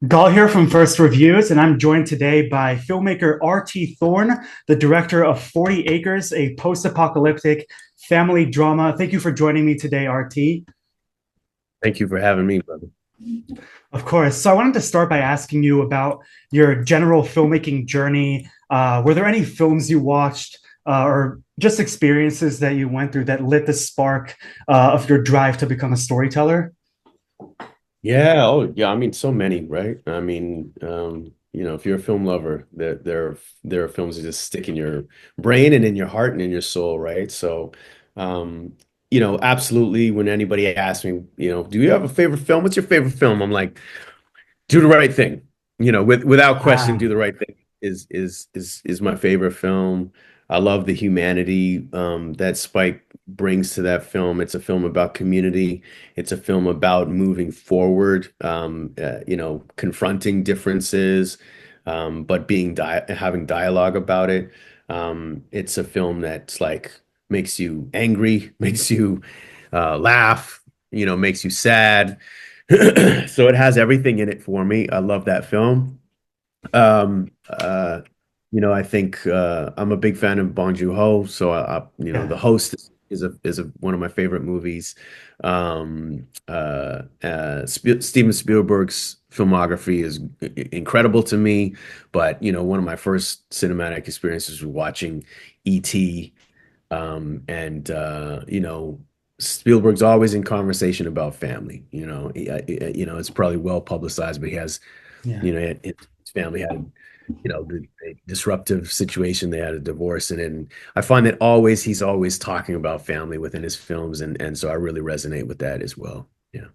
Gal here from First Reviews, and I'm joined today by filmmaker R.T Thorne, the director of 40 Acres, a post-apocalyptic family drama. Thank you for joining me today, RT. Thank you for having me, brother. Of course. So I wanted to start by asking you about your general filmmaking journey. Were there any films you watched or just experiences that you went through that lit the spark of your drive to become a storyteller? Yeah, oh yeah, I mean so many, right? I mean, if you're a film lover, there are films that just stick in your brain and in your heart and in your soul, right? So, um, absolutely when anybody asks me, do you have a favorite film? What's your favorite film? I'm like, do the right thing. Without question, Ah, do the right thing is my favorite film. I love the humanity that Spike brings to that film. It's a film about community. It's a film about moving forward, confronting differences, but being di having dialogue about it. It's a film that's like makes you angry, makes you laugh, makes you sad. So it has everything in it for me. I love that film. Um, uh, I think I'm a big fan of Bong Joon-ho, so The yeah. Host is one of my favorite movies. Steven Spielberg's filmography is incredible to me, but one of my first cinematic experiences was watching E.T. And Spielberg's always in conversation about family. It's probably well publicized, but he has, Yeah. his family had, the disruptive situation. They had a divorce, and I find that always he's always talking about family within his films, and so I really resonate with that as well. Yeah.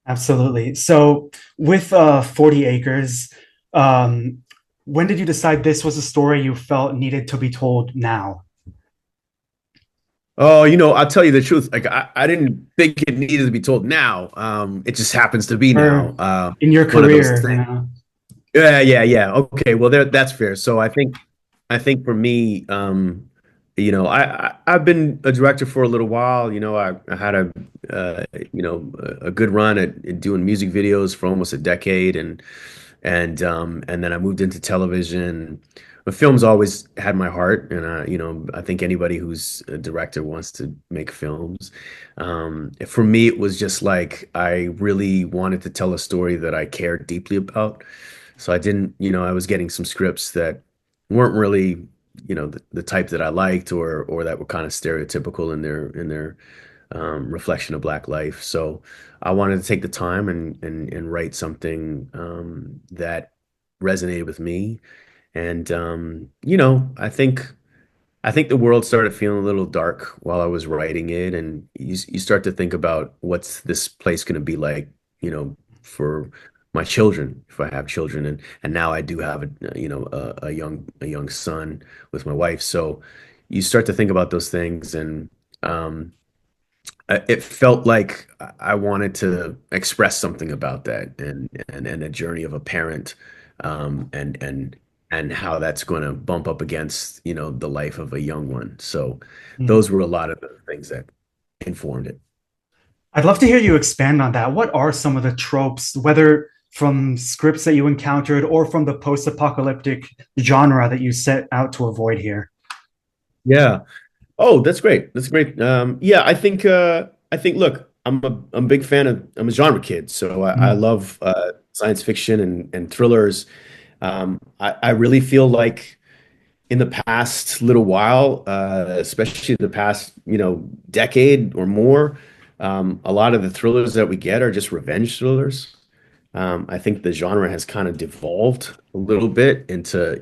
Absolutely. So with 40 Acres, um, when did you decide this was a story you felt needed to be told now? Oh, I'll tell you the truth. Like I didn't think it needed to be told now. It just happens to be now. Or in your One of those career, you things. know? Yeah, yeah, yeah. Okay, well, that's fair. So I think for me, I've been a director for a little while. I had a good run at doing music videos for almost a decade, and then I moved into television. But film's always had my heart, and I think anybody who's a director wants to make films. For me, it was just like I really wanted to tell a story that I cared deeply about. So I didn't, I was getting some scripts that weren't really, the type that I liked or that were kind of stereotypical in their reflection of Black life. So I wanted to take the time and write something that resonated with me. And I think the world started feeling a little dark while I was writing it, and you start to think about what's this place going to be like, for my children if I have children, and now I do have a young son with my wife, so you start to think about those things, and um, it felt like I wanted to express something about that and a journey of a parent, and how that's going to bump up against, the life of a young one. So Hmm. those were a lot of the things that informed it. I'd love to hear you expand on that. What are some of the tropes, whether from scripts that you encountered or from the post-apocalyptic genre that you set out to avoid here? Yeah. Oh, that's great. That's great. Yeah, I think look, I'm a big fan of I'm a genre kid, so I Hmm. love science fiction and thrillers. I really feel like in the past little while, especially the past, decade or more, a lot of the thrillers that we get are just revenge thrillers. I think the genre has kind of devolved a little bit into,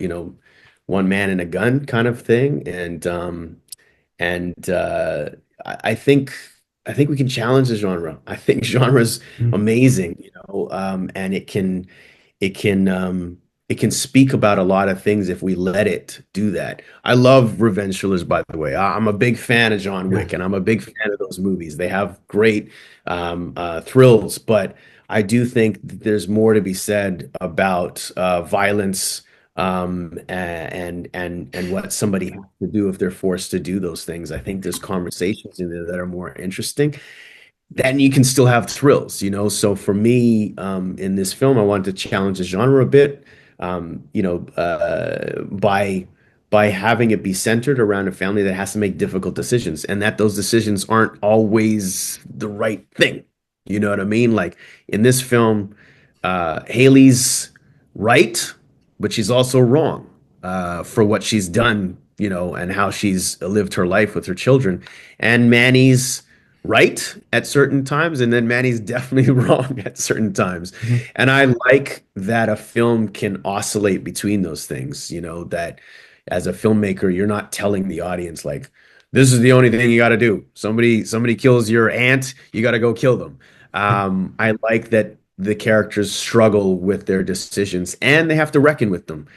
one man and a gun kind of thing, and I think we can challenge the genre. I think genre's amazing, and it can it can speak about a lot of things if we let it do that. I love revenge thrillers, by the way. I'm a big fan of John Yeah. Wick, and I'm a big fan of those movies. They have great thrills, but I do think that there's more to be said about violence, and what somebody has to do if they're forced to do those things. I think there's conversations in there that are more interesting. then you can still have thrills, you know. So for me, in this film, I wanted to challenge the genre a bit, by having it be centered around a family that has to make difficult decisions, and that those decisions aren't always the right thing. You know what I mean? Like in this film, Haley's right, but she's also wrong for what she's done, you know, and how she's lived her life with her children. And Manny's right at certain times, and then Manny's definitely wrong at certain times. Mhm. And I like that a film can oscillate between those things, you know, that as a filmmaker, you're not telling the audience like, this is the only thing you got to do. Somebody kills your aunt, you got to go kill them. I like that the characters struggle with their decisions and they have to reckon with them.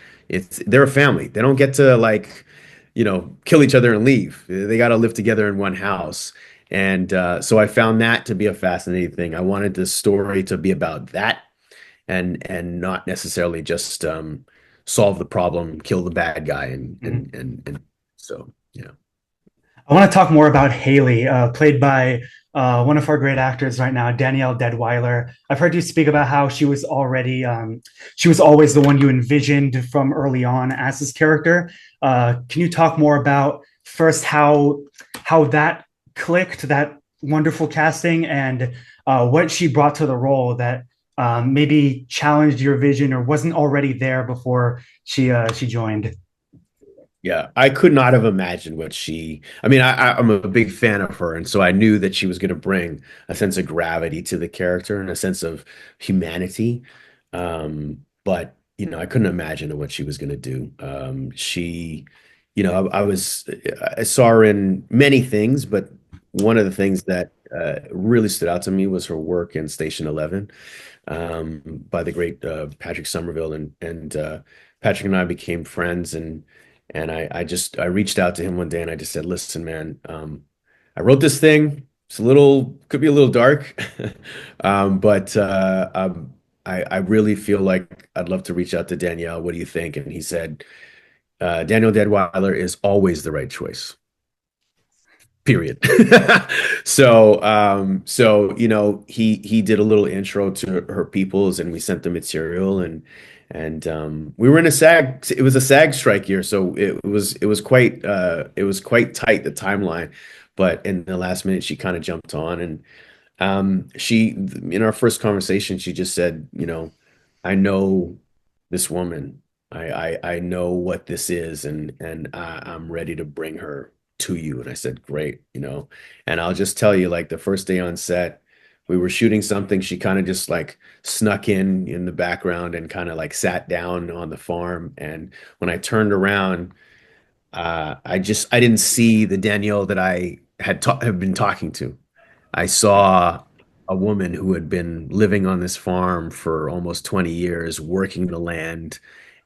They're a family. They don't get to like, you know, kill each other and leave. They got to live together in one house. And so I found that to be a fascinating thing. I wanted the story to be about that and not necessarily just solve the problem, kill the bad guy, Mhm. and so yeah. I want to talk more about Haley, played by one of our great actors right now, Danielle Deadwyler. I've heard you speak about how she was always the one you envisioned from early on as this character. Can you talk more about first how that clicked, that wonderful casting, and what she brought to the role that maybe challenged your vision or wasn't already there before she joined? Yeah, I could not have imagined what she. I mean, I'm a big fan of her, and so I knew that she was going to bring a sense of gravity to the character and a sense of humanity. But you know, I couldn't imagine what she was going to do. You know, I saw her in many things, but one of the things that really stood out to me was her work in Station 11, by the great Patrick Somerville, and Patrick and I became friends, and I reached out to him one day and I just said, listen, man, I wrote this thing. It's a little, could be a little dark, but I really feel like I'd love to reach out to Danielle. What do you think? And he said, Danielle Deadwyler is always the right choice. Period. So you know, he did a little intro to her peoples, and we sent the material, and we were in a SAG. It was a SAG strike year, so it was quite tight, the timeline. But in the last minute, she kind of jumped on, and she in our first conversation, she just said, you know, I know this woman. I know what this is, and I'm ready to bring her to you. And I said, great, you know. And I'll just tell you, like the first day on set, we were shooting something. She kind of just like snuck in the background and kind of like sat down on the farm. And when I turned around, I didn't see the Danielle that have been talking to. I saw a woman who had been living on this farm for almost 20 years, working the land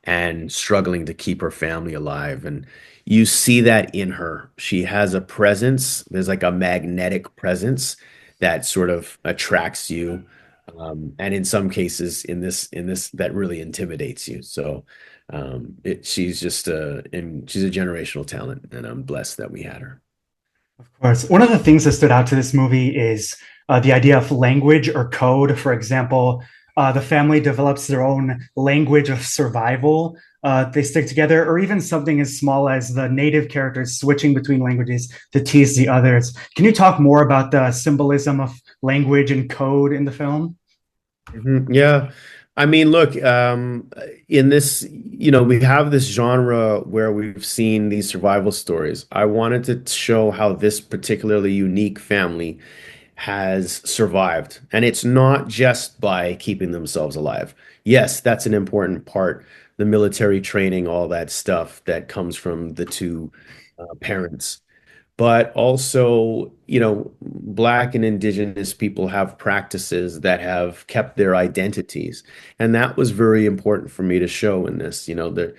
and struggling to keep her family alive. And you see that in her. She has a presence. There's like a magnetic presence that sort of attracts you. And in some cases, in this, that really intimidates you. So she's just and she's a generational talent, and I'm blessed that we had her. Of course. One of the things that stood out to this movie is the idea of language or code. For example, the family develops their own language of survival. They stick together, or even something as small as the native characters switching between languages to tease the others. Can you talk more about the symbolism of language and code in the film? Yeah. I mean, look, in this, you know, we have this genre where we've seen these survival stories. I wanted to show how this particularly unique family has survived. And it's not just by keeping themselves alive. Yes, that's an important part, the military training, all that stuff that comes from the two parents, but also, you know, Black and Indigenous people have practices that have kept their identities. And that was very important for me to show in this, you know, the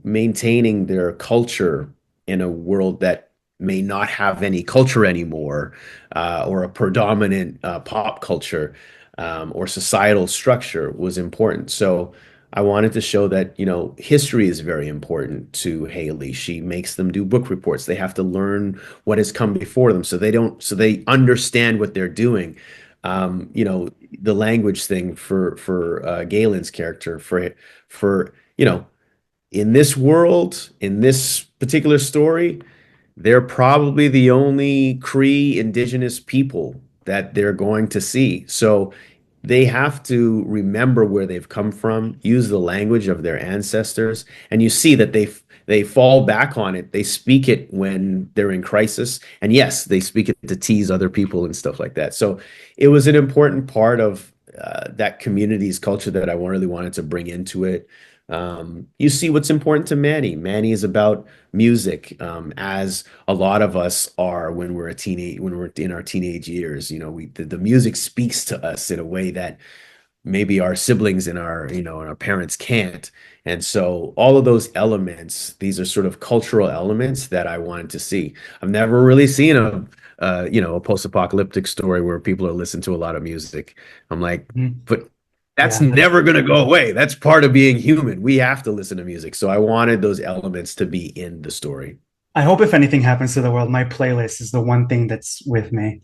maintaining their culture in a world that may not have any culture anymore, or a predominant pop culture, or societal structure was important. So I wanted to show that, history is very important to Haley. She makes them do book reports. They have to learn what has come before them so they understand what they're doing. The language thing for Galen's character for in this world, in this particular story, they're probably the only Cree indigenous people that they're going to see. So they have to remember where they've come from, use the language of their ancestors, and you see that they fall back on it. They speak it when they're in crisis, and yes, they speak it to tease other people and stuff like that. So it was an important part of that community's culture that I really wanted to bring into it. You see what's important to Manny. Manny is about music, as a lot of us are when we're when we're in our teenage years. The music speaks to us in a way that maybe our siblings and our parents can't. And so all of those elements, these are sort of cultural elements that I wanted to see. I've never really seen a post-apocalyptic story where people are listening to a lot of music. I'm like, Mhm. but that's Yeah. never going to go away. That's part of being human. We have to listen to music. So I wanted those elements to be in the story. I hope if anything happens to the world, my playlist is the one thing that's with me.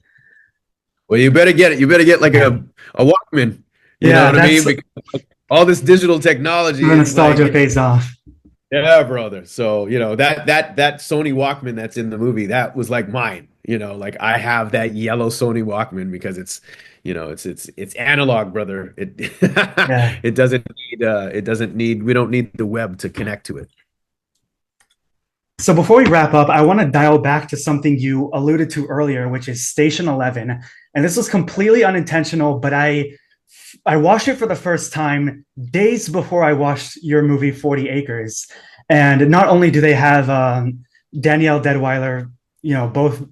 Well, you better get it. You better get like Yeah, a Walkman. You know yeah, what I that's mean? Because all this digital technology the is nostalgia like, pays off. yeah, brother. So, that Sony Walkman that's in the movie, that was like mine. Like I have that yellow Sony Walkman because it's analog, brother. It Yeah. we don't need the web to connect to it. So before we wrap up, I want to dial back to something you alluded to earlier, which is Station 11. And this was completely unintentional, but I watched it for the first time days before I watched your movie 40 Acres. And not only do they have Danielle Deadwyler, both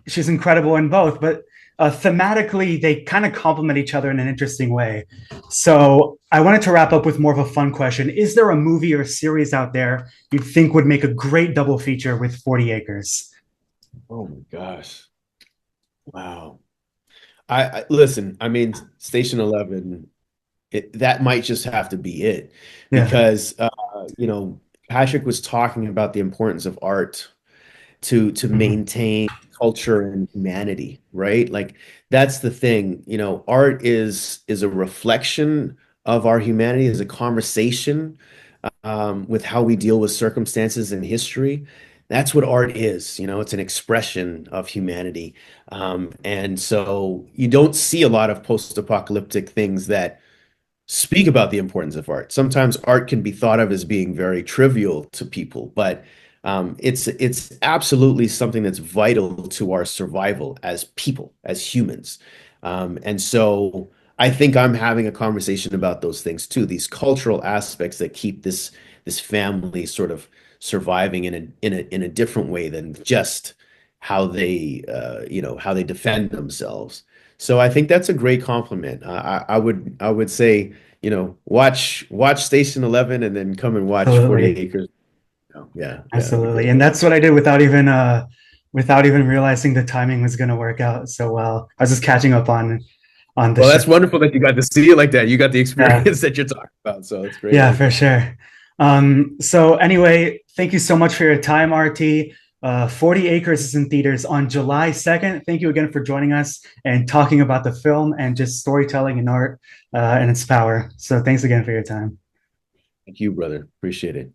she's incredible in both, but thematically they kind of complement each other in an interesting way. So I wanted to wrap up with more of a fun question. Is there a movie or series out there you think would make a great double feature with 40 Acres? Oh my gosh. Wow. I listen, I mean, Station 11, that might just have to be it Yeah. because you know, Patrick was talking about the importance of art to Mhm. maintain culture and humanity, right? Like that's the thing, art is a reflection of our humanity, is a conversation with how we deal with circumstances in history. That's what art is, it's an expression of humanity. And so you don't see a lot of post-apocalyptic things that speak about the importance of art. Sometimes art can be thought of as being very trivial to people, but it's absolutely something that's vital to our survival as people, as humans. And so I think I'm having a conversation about those things too, these cultural aspects that keep this family sort of surviving in a different way than just how they defend themselves. So I think that's a great compliment. I would say, watch Station 11 and then come and watch 40 Absolutely. Acres. Yeah, yeah, that'd be Absolutely. great. And that's what I did without even realizing the timing was going to work out so well. I was just catching up on the Well, show. that's wonderful that you got to see it like that. You got the Yeah. experience that you're talking about. So it's great, Yeah, man. for sure. So anyway, thank you so much for your time, RT. 40 Acres is in theaters on July 2nd. Thank you again for joining us and talking about the film and just storytelling and art and its power. So thanks again for your time. Thank you, brother. Appreciate it.